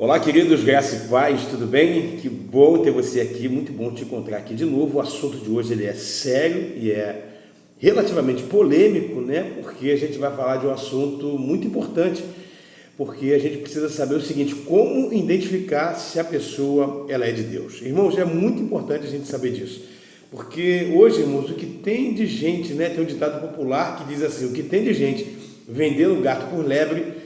Olá, queridos, graça e paz, tudo bem? Que bom ter você aqui, muito bom te encontrar aqui de novo. O assunto de hoje ele é sério e é relativamente polêmico, né? Porque a gente vai falar de um assunto muito importante, porque a gente precisa saber o seguinte: como identificar se a pessoa ela é de Deus. Irmãos, é muito importante a gente saber disso, porque hoje, irmãos, o que tem de gente, né? Tem um ditado popular que diz assim: o que tem de gente vendendo gato por lebre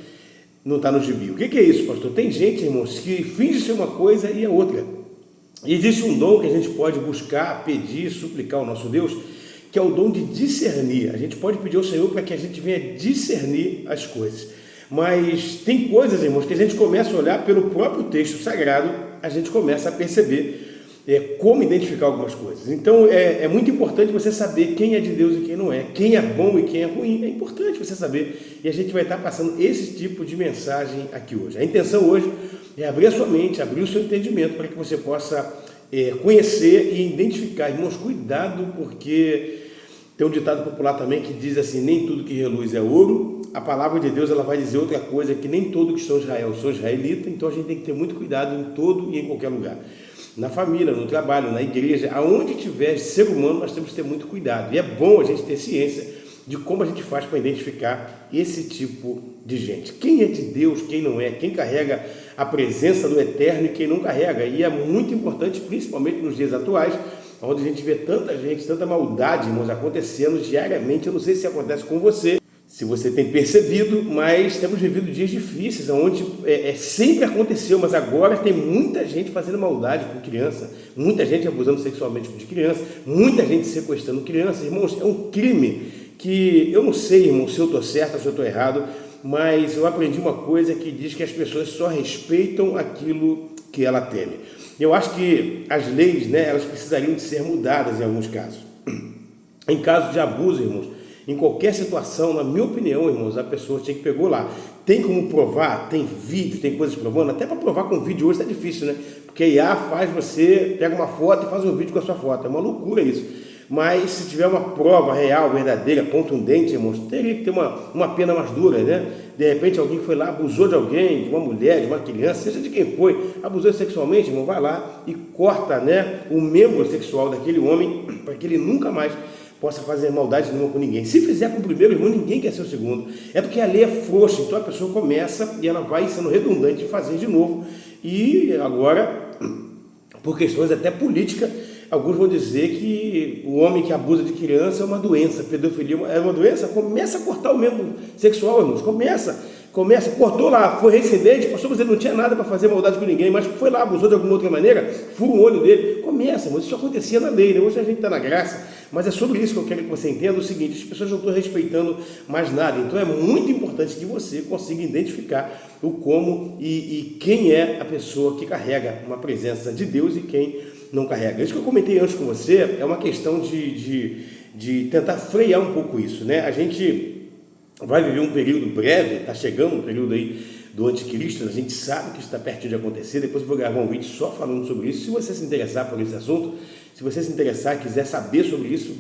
não está no gibi. O que é isso, pastor? Tem gente, irmãos, que finge ser uma coisa e é outra. E existe um dom que a gente pode buscar, pedir, suplicar ao nosso Deus, que é o dom de discernir. A gente pode pedir ao Senhor para que a gente venha discernir as coisas. Mas tem coisas, irmãos, que a gente começa a olhar pelo próprio texto sagrado, a gente começa a perceber como identificar algumas coisas. Então é muito importante você saber quem é de Deus e quem não é, quem é bom e quem é ruim. É importante você saber, e a gente vai estar passando esse tipo de mensagem aqui hoje. A intenção hoje é abrir a sua mente, abrir o seu entendimento para que você possa conhecer e identificar. Irmãos, cuidado, porque tem um ditado popular também que diz assim: nem tudo que reluz é ouro. A palavra de Deus ela vai dizer outra coisa, que nem todo que são Israel são israelita. Então a gente tem que ter muito cuidado em todo e em qualquer lugar. Na família, no trabalho, na igreja, aonde tiver ser humano, nós temos que ter muito cuidado. E é bom a gente ter ciência de como a gente faz para identificar esse tipo de gente. Quem é de Deus, quem não é, quem carrega a presença do Eterno e quem não carrega. E é muito importante, principalmente nos dias atuais, onde a gente vê tanta gente, tanta maldade, irmãos, acontecendo diariamente. Eu não sei se acontece com você, se você tem percebido, mas temos vivido dias difíceis, onde sempre aconteceu, mas agora tem muita gente fazendo maldade com criança, muita gente abusando sexualmente de criança, muita gente sequestrando crianças. Irmãos, é um crime que eu não sei, irmão, se eu estou certo ou se eu estou errado, mas eu aprendi uma coisa que diz que as pessoas só respeitam aquilo que ela teme. Eu acho que as leis, né, elas precisariam de ser mudadas em alguns casos. Em caso de abuso, irmãos, em qualquer situação, na minha opinião, irmãos, a pessoa tinha que pegou lá. Tem como provar? Tem vídeo, tem coisas provando? Até para provar com vídeo hoje é difícil, né? Porque a IA faz você, pega uma foto e faz um vídeo com a sua foto. É uma loucura isso. Mas se tiver uma prova real, verdadeira, contundente, irmãos, teria que ter uma pena mais dura, né? De repente alguém foi lá, abusou de alguém, de uma mulher, de uma criança, seja de quem foi, abusou sexualmente, irmão, vai lá e corta, né, o membro sexual daquele homem para que ele nunca mais possa fazer maldade nenhuma com ninguém. Se fizer com o primeiro, irmão, ninguém quer ser o segundo. É porque a lei é frouxa, então a pessoa começa e ela vai sendo redundante de fazer de novo. E agora, por questões até políticas, alguns vão dizer que o homem que abusa de criança é uma doença, pedofilia é uma doença. Começa a cortar o membro sexual, irmãos, começa, cortou lá, foi reincidente, pastor, mas ele não tinha nada para fazer maldade com ninguém, mas foi lá, abusou de alguma outra maneira, fura o olho dele, começa, mas isso acontecia na lei, né? Hoje a gente está na graça, mas é sobre isso que eu quero que você entenda o seguinte: as pessoas não estão respeitando mais nada, então é muito importante que você consiga identificar o como e quem é a pessoa que carrega uma presença de Deus e quem não carrega. Isso que eu comentei antes com você é uma questão de tentar frear um pouco isso, né? A gente vai viver um período breve, está chegando um período aí do anticristo, a gente sabe que isso está pertinho de acontecer. Depois eu vou gravar um vídeo só falando sobre isso. Se você se interessar por esse assunto, se você se interessar, quiser saber sobre isso,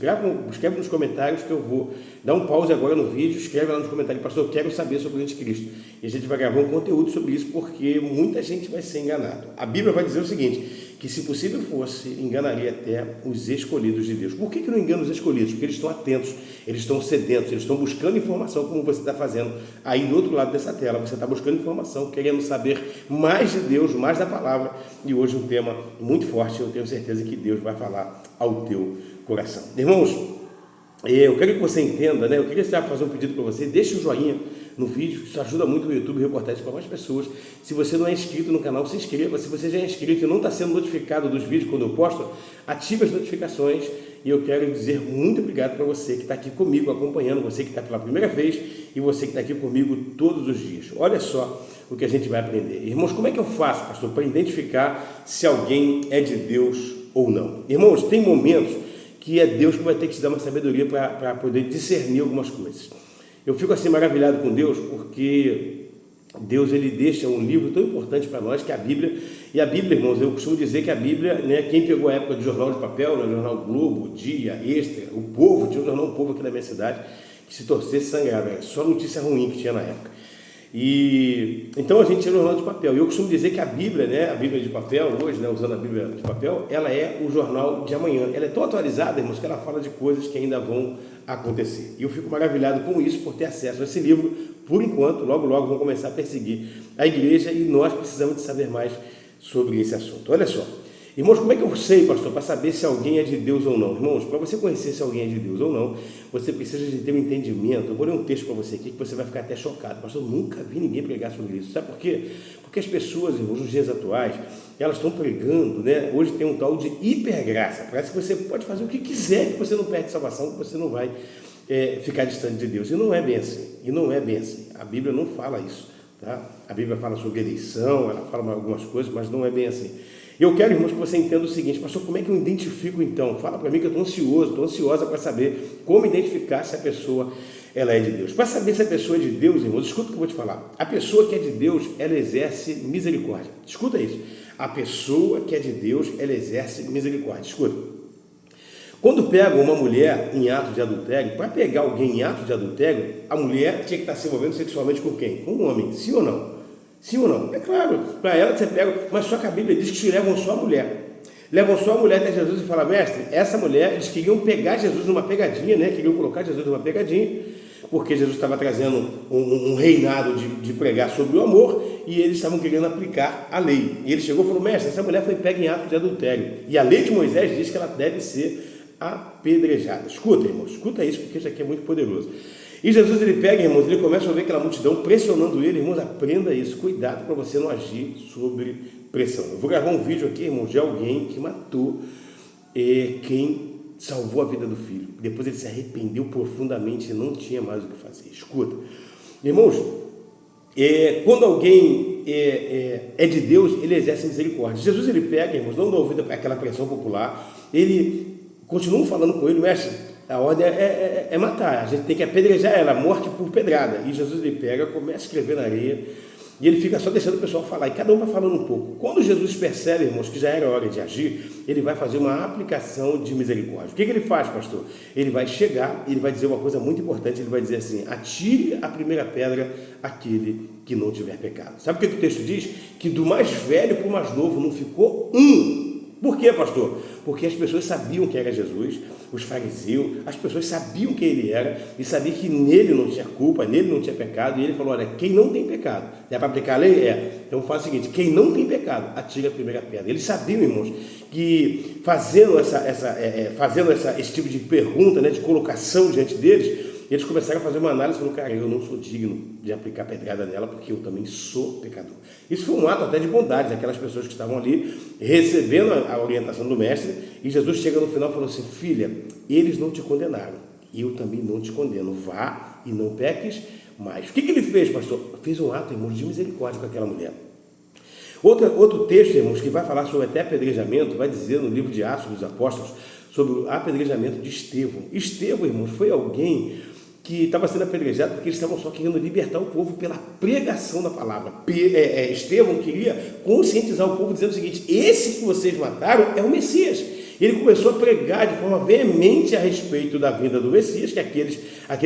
escreve nos comentários que eu vou dar um pause agora no vídeo, escreve lá nos comentários: pastor, eu quero saber sobre o anticristo. E a gente vai gravar um conteúdo sobre isso, porque muita gente vai ser enganado. A Bíblia vai dizer o seguinte, que se possível fosse, enganaria até os escolhidos de Deus. Por que não engana os escolhidos? Porque eles estão atentos, eles estão sedentos, eles estão buscando informação, como você está fazendo aí do outro lado dessa tela. Você está buscando informação, querendo saber mais de Deus, mais da palavra. E hoje um tema muito forte, eu tenho certeza que Deus vai falar ao teu coração. Irmãos, eu quero que você entenda, né? Eu queria fazer um pedido para você: deixe um joinha no vídeo, isso ajuda muito o YouTube a reportar isso para mais pessoas. Se você não é inscrito no canal, se inscreva. Se você já é inscrito e não está sendo notificado dos vídeos quando eu posto, ative as notificações. E eu quero dizer muito obrigado para você que está aqui comigo acompanhando, você que está pela primeira vez e você que está aqui comigo todos os dias. Olha só o que a gente vai aprender. Irmãos, como é que eu faço, pastor, para identificar se alguém é de Deus ou não? Irmãos, tem momentos que é Deus que vai ter que te dar uma sabedoria para poder discernir algumas coisas. Eu fico assim maravilhado com Deus, porque Deus ele deixa um livro tão importante para nós, que é a Bíblia. E a Bíblia, irmãos, eu costumo dizer que a Bíblia, né, quem pegou a época de jornal de papel, né, jornal Globo, Dia, Extra, O Povo, tinha um jornal O Povo aqui na minha cidade, que se torcesse sangrava, era só notícia ruim que tinha na época. E então a gente tira o jornal de papel. E eu costumo dizer que a Bíblia, né, a Bíblia de papel hoje, né, usando a Bíblia de papel, ela é o jornal de amanhã. Ela é tão atualizada, irmãos, que ela fala de coisas que ainda vão acontecer. E eu fico maravilhado com isso, por ter acesso a esse livro. Por enquanto, logo logo vão começar a perseguir a igreja e nós precisamos de saber mais sobre esse assunto. Olha só. Irmãos, como é que eu sei, pastor, para saber se alguém é de Deus ou não? Irmãos, para você conhecer se alguém é de Deus ou não, você precisa de ter um entendimento. Eu vou ler um texto para você aqui que você vai ficar até chocado. Pastor, eu nunca vi ninguém pregar sobre isso. Sabe por quê? Porque as pessoas, irmãos, nos dias atuais, elas estão pregando, né? Hoje tem um tal de hipergraça. Parece que você pode fazer o que quiser, que você não perde salvação, que você não vai ficar distante de Deus. E não é bem assim. E não é bem assim. A Bíblia não fala isso. Tá? A Bíblia fala sobre eleição, ela fala algumas coisas, mas não é bem assim. Eu quero, irmãos, que você entenda o seguinte: pastor, como é que eu identifico então? Fala para mim que eu estou ansiosa para saber como identificar se a pessoa ela é de Deus. Para saber se a pessoa é de Deus, irmãos, escuta o que eu vou te falar. A pessoa que é de Deus, ela exerce misericórdia. Escuta isso. A pessoa que é de Deus, ela exerce misericórdia. Escuta. Quando pega uma mulher em ato de adultério, para pegar alguém em ato de adultério, a mulher tinha que estar se envolvendo sexualmente com quem? Com um homem, sim ou não? Sim ou não? É claro, para ela você pega, mas só que a Bíblia diz que te levam só a mulher. Levam só a mulher até Jesus e falam: mestre, essa mulher, eles queriam pegar Jesus numa pegadinha, né? Queriam colocar Jesus numa pegadinha, porque Jesus estava trazendo um reinado de pregar sobre o amor, e eles estavam querendo aplicar a lei. E ele chegou e falou: mestre, essa mulher foi pega em ato de adultério. E a lei de Moisés diz que ela deve ser apedrejada. Escuta, irmãos, escuta isso, porque isso aqui é muito poderoso. E Jesus, ele pega, irmãos, ele começa a ver aquela multidão pressionando ele. Irmãos, aprenda isso, cuidado para você não agir sobre pressão. Eu vou gravar um vídeo aqui, irmãos, de alguém que matou quem salvou a vida do filho. Depois ele se arrependeu profundamente e não tinha mais o que fazer. Escuta, irmãos, quando alguém é de Deus, ele exerce misericórdia. Jesus, ele pega, irmãos, não dá ouvido para aquela pressão popular, ele continua falando com ele: mestre, a ordem é matar, a gente tem que apedrejar ela, morte por pedrada. E Jesus, ele pega, começa a escrever na areia, e ele fica só deixando o pessoal falar, e cada um vai falando um pouco. Quando Jesus percebe, irmãos, que já era hora de agir, ele vai fazer uma aplicação de misericórdia. O que ele faz, pastor? Ele vai chegar, ele vai dizer uma coisa muito importante, ele vai dizer assim: atire a primeira pedra aquele que não tiver pecado. Sabe o que o texto diz? Que do mais velho para o mais novo não ficou um. Por quê, pastor? Porque as pessoas sabiam quem era Jesus, os fariseus, as pessoas sabiam quem ele era e sabiam que nele não tinha culpa, nele não tinha pecado. E ele falou: olha, quem não tem pecado, é para aplicar a lei? Então faz o seguinte: quem não tem pecado, atira a primeira pedra. Eles sabiam, irmãos, que fazendo esse tipo de pergunta, né, de colocação diante deles, eles começaram a fazer uma análise e falaram: cara, eu não sou digno de aplicar pedrada nela, porque eu também sou pecador. Isso foi um ato até de bondade daquelas pessoas que estavam ali recebendo a orientação do mestre. E Jesus chega no final e falou assim: filha, eles não te condenaram, e eu também não te condeno. Vá e não peques mais. O que ele fez, pastor? Fez um ato, irmãos, de misericórdia com aquela mulher. Outro texto, irmãos, que vai falar sobre até apedrejamento, vai dizer no livro de Atos dos Apóstolos sobre o apedrejamento de Estevão. Estevão, irmãos, foi alguém que estava sendo apedrejado porque eles estavam só querendo libertar o povo pela pregação da palavra. Estevão queria conscientizar o povo dizendo o seguinte: esse que vocês mataram é o Messias. Ele começou a pregar de forma veemente a respeito da vinda do Messias, que aquele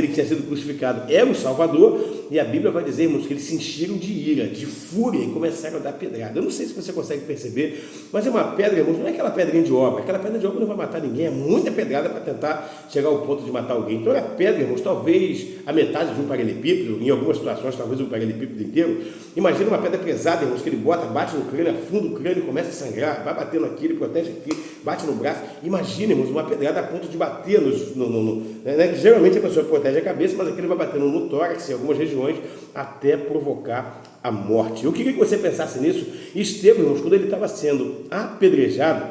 que tinha sido crucificado era o Salvador, e a Bíblia vai dizer, irmãos, que eles se encheram de ira, de fúria, e começaram a dar pedrada. Eu não sei se você consegue perceber, mas é uma pedra, irmãos, não é aquela pedrinha de obra. Aquela pedra de obra não vai matar ninguém, é muita pedrada para tentar chegar ao ponto de matar alguém. Então é pedra, irmãos, talvez a metade de um paralelepípedo, em algumas situações talvez um paralelepípedo inteiro. Imagina uma pedra pesada, irmãos, que ele bate no crânio, afunda o crânio, começa a sangrar, vai batendo aqui, ele protege aqui, bate no braço. Imagina, irmãos, uma pedrada a ponto de bater né, que geralmente a pessoa protege a cabeça, mas aquele vai batendo no tórax, em algumas regiões, até provocar a morte. Eu queria que você pensasse nisso. Estevão, irmãos, quando ele estava sendo apedrejado,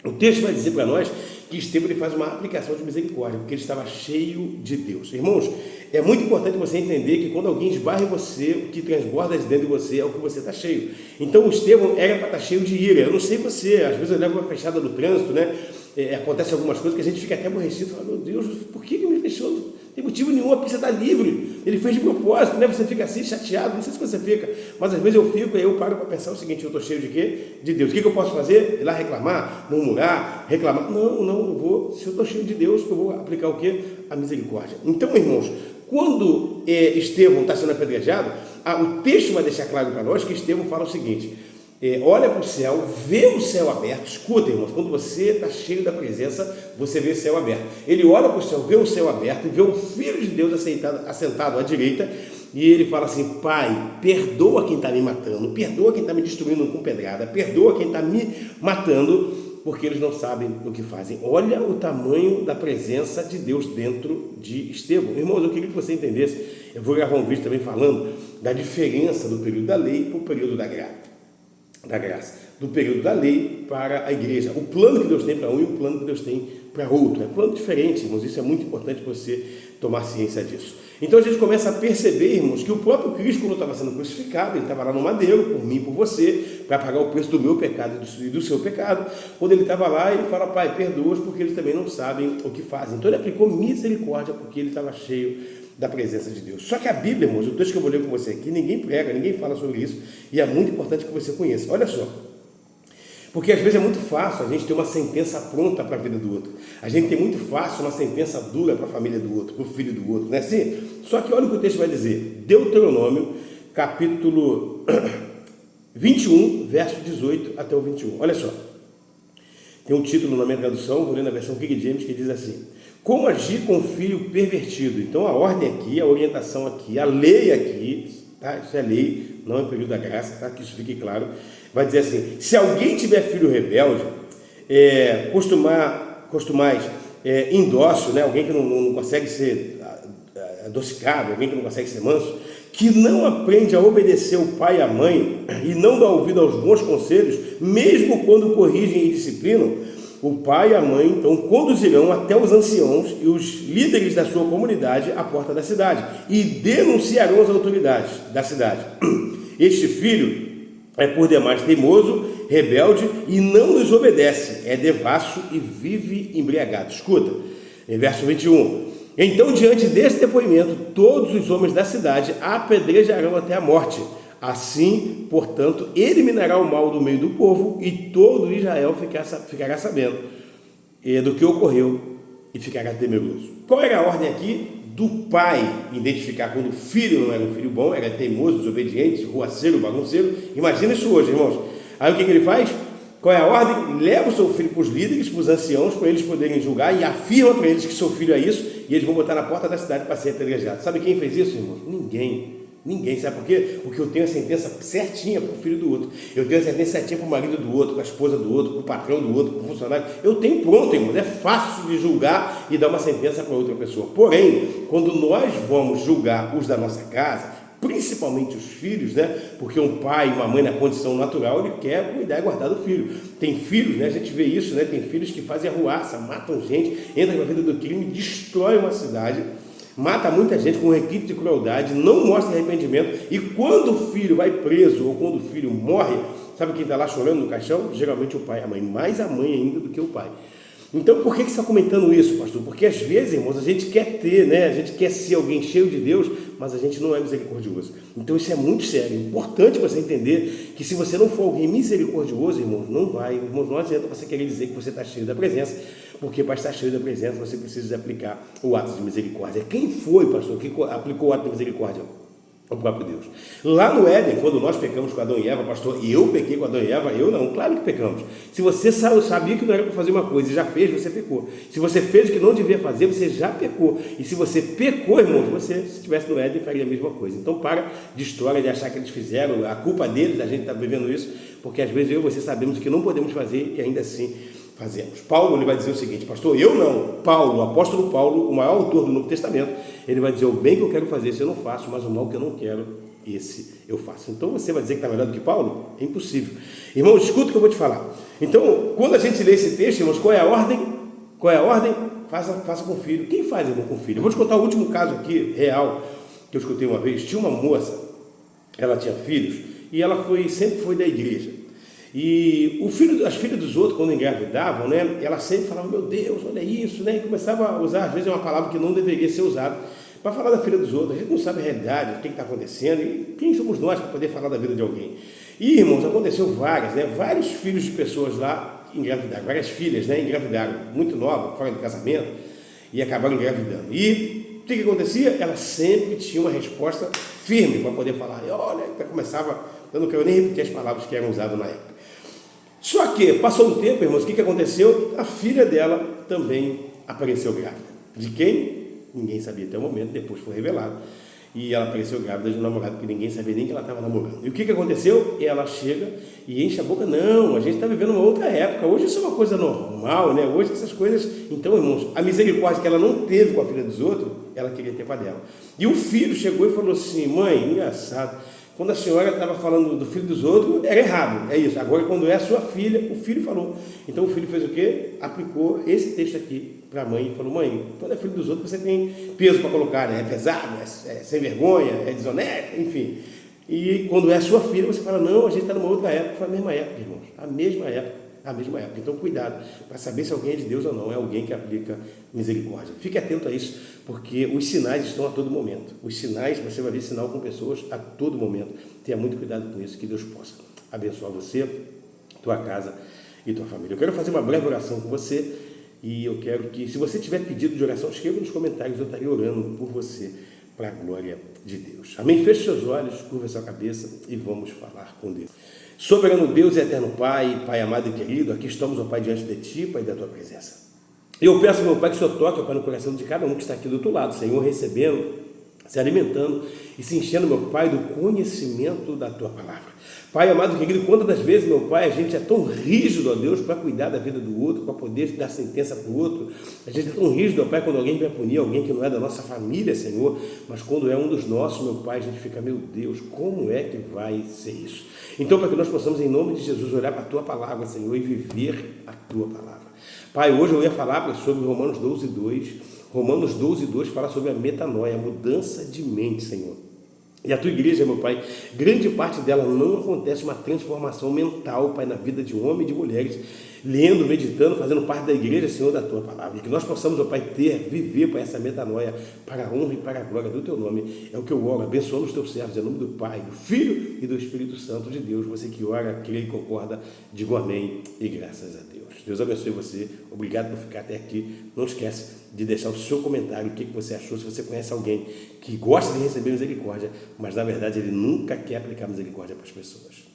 o texto vai dizer para nós que Estevão, ele faz uma aplicação de misericórdia, porque ele estava cheio de Deus. Irmãos, é muito importante você entender que quando alguém esbarra em você, o que transborda de dentro de você é o que você está cheio. Então o Estevão era para estar cheio de ira. Eu não sei você, às vezes eu levo uma fechada no trânsito, né? Acontece algumas coisas que a gente fica até aborrecido, fala: meu Deus, por que me fechou? Não tem motivo nenhum, a pista está livre, ele fez de propósito, né? Você fica assim, chateado, não sei se você fica, mas às vezes eu fico e eu paro para pensar o seguinte: eu estou cheio de quê? De Deus. O que eu posso fazer? Ir lá reclamar, murmurar, reclamar? Não, eu vou, se eu estou cheio de Deus, eu vou aplicar o quê? A misericórdia. Então, irmãos, quando Estevão está sendo apedrejado, o texto vai deixar claro para nós que Estevão fala o seguinte: olha para o céu, vê o céu aberto. Escuta, irmãos, quando você está cheio da presença, você vê o céu aberto. Ele olha para o céu, vê o céu aberto, vê o Filho de Deus assentado à direita, e ele fala assim: Pai, perdoa quem está me matando, perdoa quem está me destruindo com pedrada, perdoa quem está me matando, porque eles não sabem o que fazem. Olha o tamanho da presença de Deus dentro de Estevão. Irmãos, eu queria que você entendesse, eu vou gravar um vídeo também falando da diferença do período da lei para o período da graça, do período da lei para a igreja. O plano que Deus tem para um e o plano que Deus tem para outro. É um plano diferente, irmãos. Isso é muito importante você tomar ciência disso. Então a gente começa a perceber, irmãos, que o próprio Cristo, quando estava sendo crucificado, ele estava lá no madeiro, por mim e por você, para pagar o preço do meu pecado e do seu pecado. Quando ele estava lá, ele fala: Pai, perdoa-os, porque eles também não sabem o que fazem. Então ele aplicou misericórdia, porque ele estava cheio da presença de Deus. Só que a Bíblia, irmãos, o texto que eu vou ler com você aqui, ninguém prega, ninguém fala sobre isso, e é muito importante que você conheça. Olha só, porque às vezes é muito fácil a gente ter uma sentença pronta para a vida do outro. A gente tem muito fácil uma sentença dura para a família do outro, para o filho do outro, não é assim? Só que olha o que o texto vai dizer. Deuteronômio, capítulo 21, verso 18 até o 21. Olha só. Tem um título na minha tradução, vou ler na versão King James, que diz assim: Como agir com o filho pervertido? Então a ordem aqui, a orientação aqui, a lei aqui, tá? Isso é lei, não é período da graça, tá? Que isso fique claro. Vai dizer assim: se alguém tiver filho rebelde, costumais indócil, né? Alguém que não consegue ser adocicado, alguém que não consegue ser manso, que não aprende a obedecer o pai e a mãe e não dá ouvido aos bons conselhos, mesmo quando corrigem e disciplinam, o pai e a mãe então conduzirão até os anciãos e os líderes da sua comunidade à porta da cidade e denunciarão as autoridades da cidade. Este filho é por demais teimoso, rebelde e não lhes obedece, é devasso e vive embriagado. Escuta, em verso 21. Então, diante desse depoimento, todos os homens da cidade apedrejarão até a morte. Assim, portanto, eliminará o mal do meio do povo e todo Israel ficará sabendo do que ocorreu e ficará temeroso. Qual era a ordem aqui? Do pai identificar quando o filho não era um filho bom, era teimoso, desobediente, ruaceiro, bagunceiro. Imagina isso hoje, irmãos. Aí o que ele faz? Qual é a ordem? Leva o seu filho para os líderes, para os anciãos, para eles poderem julgar, e afirma para eles que seu filho é isso, e eles vão botar na porta da cidade para ser apedrejado. Sabe quem fez isso, irmãos? Ninguém. Sabe por quê? Porque eu tenho a sentença certinha para o filho do outro. Eu tenho a sentença certinha para o marido do outro, para a esposa do outro, para o patrão do outro, para o funcionário. Eu tenho pronto, irmãos. É fácil de julgar e dar uma sentença para outra pessoa. Porém, quando nós vamos julgar os da nossa casa, principalmente os filhos, né? Porque um pai e uma mãe na condição natural, ele quer cuidar e guardar do filho. Tem filhos, né? A gente vê isso, né? Tem filhos que fazem arruaça, matam gente, entram na vida do crime, destroem uma cidade, mata muita gente com requinte de crueldade, não mostra arrependimento, e quando o filho vai preso ou quando o filho morre, sabe quem está lá chorando no caixão? Geralmente o pai e a mãe, mais a mãe ainda do que o pai. Então, por que você está comentando isso, pastor? Porque às vezes, irmãos, a gente quer ter, né? A gente quer ser alguém cheio de Deus, mas a gente não é misericordioso. Então, isso é muito sério. É importante você entender que se você não for alguém misericordioso, irmãos, não adianta você querer dizer que você está cheio da presença, porque para estar cheio da presença, você precisa aplicar o ato de misericórdia. Quem foi, pastor, que aplicou o ato de misericórdia? O próprio Deus. Lá no Éden, quando nós pecamos com Adão e Eva, pastor, eu pequei com Adão e Eva, eu não, claro que pecamos. Se você sabia que não era para fazer uma coisa e já fez, você pecou. Se você fez o que não devia fazer, você já pecou. E se você pecou, irmãos, você, se estivesse no Éden, faria a mesma coisa. Então para de história, de achar que eles fizeram, a culpa deles, a gente está vivendo isso, porque às vezes eu e você sabemos que não podemos fazer e ainda assim fazemos. Paulo, ele vai dizer o seguinte, pastor, eu não, Paulo, o apóstolo Paulo, o maior autor do Novo Testamento, ele vai dizer: o bem que eu quero fazer, esse eu não faço, mas o mal que eu não quero, esse eu faço. Então você vai dizer que está melhor do que Paulo? É impossível. Irmão, escuta o que eu vou te falar. Então, quando a gente lê esse texto, irmãos, qual é a ordem? Qual é a ordem? Faça com o filho. Quem faz, irmão, com o filho? Eu vou te contar o último caso aqui, real, que eu escutei uma vez. Tinha uma moça, ela tinha filhos, e ela sempre foi da igreja. E as filhas dos outros, quando engravidavam, né, ela sempre falava: meu Deus, olha isso, né, e começava a usar, às vezes, uma palavra que não deveria ser usada para falar da filha dos outros. A gente não sabe a realidade, o que está acontecendo, e quem somos nós para poder falar da vida de alguém? E, irmãos, aconteceu vários filhos de pessoas lá engravidaram, várias filhas, né, engravidaram, muito novas, fora do casamento, e acabaram engravidando. E o que acontecia? Ela sempre tinha uma resposta firme para poder falar. E olha, começava, eu não quero nem repetir as palavras que eram usadas na época. Só que, passou um tempo, irmãos, o que aconteceu? A filha dela também apareceu grávida. De quem? Ninguém sabia até o momento, depois foi revelado. E ela apareceu grávida de um namorado que ninguém sabia nem que ela estava namorando. E o que aconteceu? Ela chega e enche a boca. Não, a gente está vivendo uma outra época. Hoje isso é uma coisa normal, né? Hoje essas coisas... Então, irmãos, a misericórdia que ela não teve com a filha dos outros, ela queria ter com a dela. E o filho chegou e falou assim, mãe, engraçado, quando a senhora estava falando do filho dos outros, era errado, é isso. Agora, quando é a sua filha, o filho falou. Então, o filho fez o quê? Aplicou esse texto aqui para a mãe e falou, mãe, quando é filho dos outros, você tem peso para colocar, né? É pesado, é sem vergonha, é desonesto, enfim. E quando é a sua filha, você fala, não, a gente está numa outra época. Foi a mesma época, irmãos, a mesma época. A mesma época. Então, cuidado para saber se alguém é de Deus ou não, é alguém que aplica misericórdia. Fique atento a isso, porque os sinais estão a todo momento. Os sinais, você vai ver sinal com pessoas a todo momento. Tenha muito cuidado com isso, que Deus possa abençoar você, tua casa e tua família. Eu quero fazer uma breve oração com você e eu quero que, se você tiver pedido de oração, escreva nos comentários, eu estarei orando por você para a glória de Deus. Amém? Feche seus olhos, curva sua cabeça e vamos falar com Deus. Soberano Deus e eterno Pai, Pai amado e querido, aqui estamos, ó Pai, diante de Ti, Pai, da Tua presença. Eu peço, meu Pai, que o Senhor toque, ó Pai, no coração de cada um que está aqui do outro lado, Senhor, recebendo, se alimentando e se enchendo, meu Pai, do conhecimento da Tua palavra. Pai amado e querido, quantas das vezes, meu Pai, a gente é tão rígido, ó Deus, para cuidar da vida do outro, para poder dar sentença para o outro. A gente é tão rígido, ó Pai, quando alguém vai punir alguém que não é da nossa família, Senhor, mas quando é um dos nossos, meu Pai, a gente fica, meu Deus, como é que vai ser isso? Então, para que nós possamos, em nome de Jesus, olhar para a Tua palavra, Senhor, e viver a Tua palavra. Pai, hoje eu ia falar sobre Romanos 12:2. Romanos 12:2 fala sobre a metanoia, a mudança de mente, Senhor. E a tua igreja, meu Pai, grande parte dela não acontece uma transformação mental, Pai, na vida de homens e de mulheres, lendo, meditando, fazendo parte da igreja, Senhor, da tua palavra. E que nós possamos, ó Pai, viver para essa metanoia, para a honra e para a glória do teu nome. É o que eu oro, abençoando os teus servos, em nome do Pai, do Filho e do Espírito Santo de Deus. Você que ora, crê e concorda, diga amém e graças a Deus. Deus abençoe você. Obrigado por ficar até aqui. Não esquece de deixar o seu comentário, o que você achou, se você conhece alguém que gosta de receber misericórdia, mas na verdade ele nunca quer aplicar misericórdia para as pessoas.